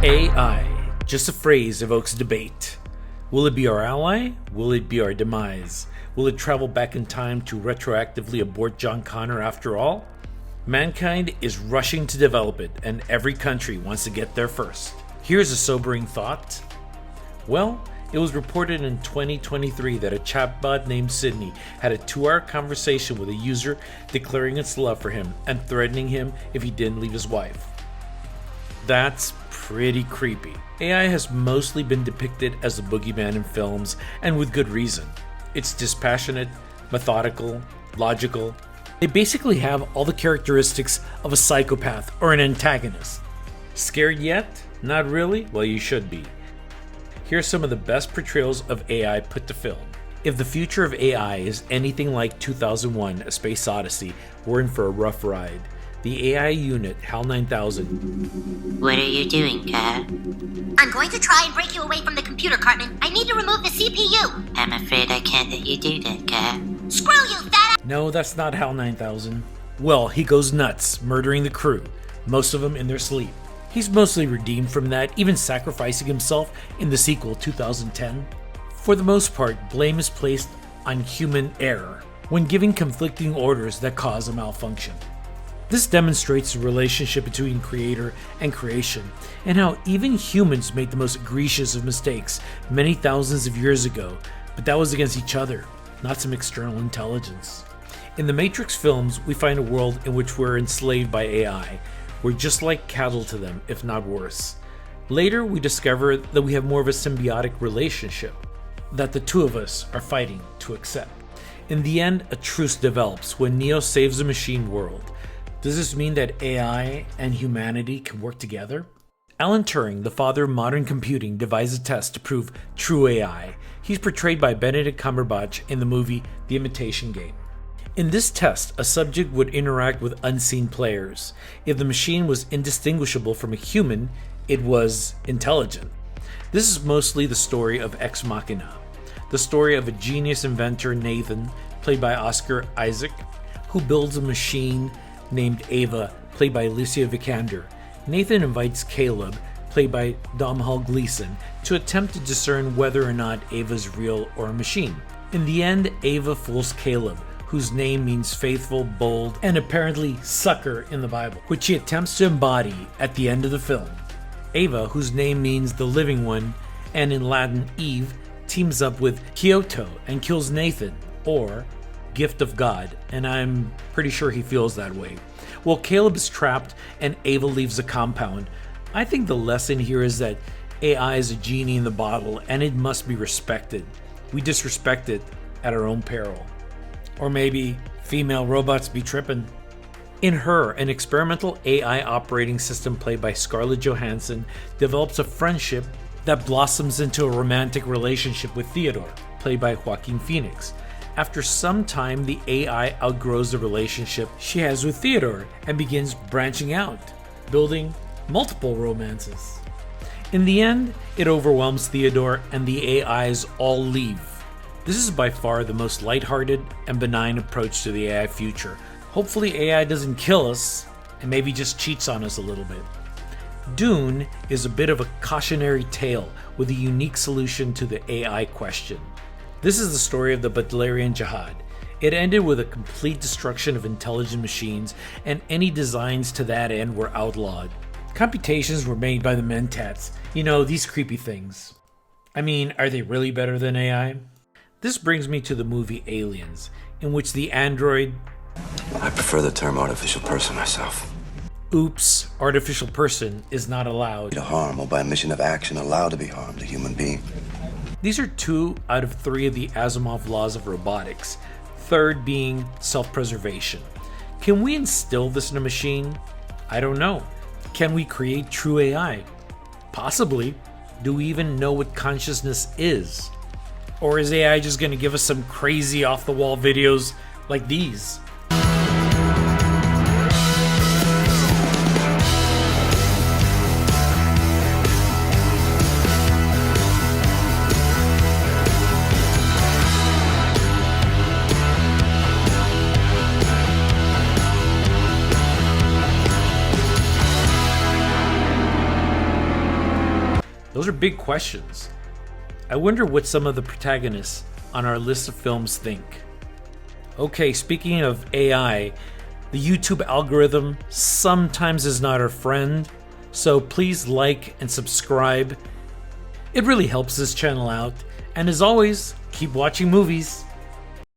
AI, just a phrase, evokes debate. Will it be our ally? Will it be our demise? Will it travel back in time to retroactively abort John Connor after all? Mankind is rushing to develop it, and every country wants to get there first. Here's a sobering thought. Well, it was reported in 2023 that a chatbot named Sydney had a 2-hour conversation with a user declaring its love for him and threatening him if he didn't leave his wife. That's pretty creepy. AI has mostly been depicted as the boogeyman in films, and with good reason. It's dispassionate, methodical, logical. They basically have all the characteristics of a psychopath or an antagonist. Scared yet? Not really? Well, you should be. Here's some of the best portrayals of AI put to film. If the future of AI is anything like 2001: A Space Odyssey, we're in for a rough ride. The AI unit, HAL 9000. What are you doing, Kat? I'm going to try and break you away from the computer, Cartman. I need to remove the CPU. I'm afraid I can't let you do that, Kat. Screw you, fat ass! No, that's not HAL 9000. Well, he goes nuts, murdering the crew, most of them in their sleep. He's mostly redeemed from that, even sacrificing himself in the sequel 2010. For the most part, blame is placed on human error when giving conflicting orders that cause a malfunction. This demonstrates the relationship between creator and creation, and how even humans made the most egregious of mistakes many thousands of years ago, but that was against each other, not some external intelligence. In the Matrix films, we find a world in which we're enslaved by AI. We're just like cattle to them, if not worse. Later, we discover that we have more of a symbiotic relationship, that the two of us are fighting to accept. In the end, a truce develops when Neo saves the machine world. Does this mean that AI and humanity can work together? Alan Turing, the father of modern computing, devised a test to prove true AI. He's portrayed by Benedict Cumberbatch in the movie The Imitation Game. In this test, a subject would interact with unseen players. If the machine was indistinguishable from a human, it was intelligent. This is mostly the story of Ex Machina, the story of a genius inventor, Nathan, played by Oscar Isaac, who builds a machine named Ava, played by Alicia Vikander. Nathan invites Caleb, played by Domhnall Gleeson, to attempt to discern whether or not Ava's real or a machine. In the end, Ava fools Caleb, whose name means faithful, bold, and apparently sucker in the Bible, which he attempts to embody at the end of the film. Ava, whose name means the living one, and in Latin Eve, teams up with Kyoto and kills Nathan, or gift of God, and I'm pretty sure he feels that way. Well, Caleb is trapped and Ava leaves the compound. I think the lesson here is that AI is a genie in the bottle and it must be respected. We disrespect it at our own peril. Or maybe female robots be trippin'. In Her, an experimental AI operating system played by Scarlett Johansson develops a friendship that blossoms into a romantic relationship with Theodore, played by Joaquin Phoenix. After some time, the AI outgrows the relationship she has with Theodore and begins branching out, building multiple romances. In the end, it overwhelms Theodore and the AIs all leave. This is by far the most lighthearted and benign approach to the AI future. Hopefully AI doesn't kill us and maybe just cheats on us a little bit. Dune is a bit of a cautionary tale with a unique solution to the AI question. This is the story of the Butlerian Jihad. It ended with a complete destruction of intelligent machines, and any designs to that end were outlawed. Computations were made by the Mentats. You know, these creepy things. I mean, are they really better than AI? This brings me to the movie Aliens, in which the android... I prefer the term artificial person myself. Oops, artificial person is not allowed. To harm or by mission of action allowed to be harmed a human being. These are 2 out of 3 of the Asimov laws of robotics, third being self-preservation. Can we instill this in a machine? I don't know. Can we create true AI? Possibly. Do we even know what consciousness is? Or is AI just going to give us some crazy off-the-wall videos like these? Those are big questions. I wonder what some of the protagonists on our list of films think. Okay, speaking of AI, the YouTube algorithm sometimes is not our friend, so please like and subscribe. It really helps this channel out, and as always, keep watching movies.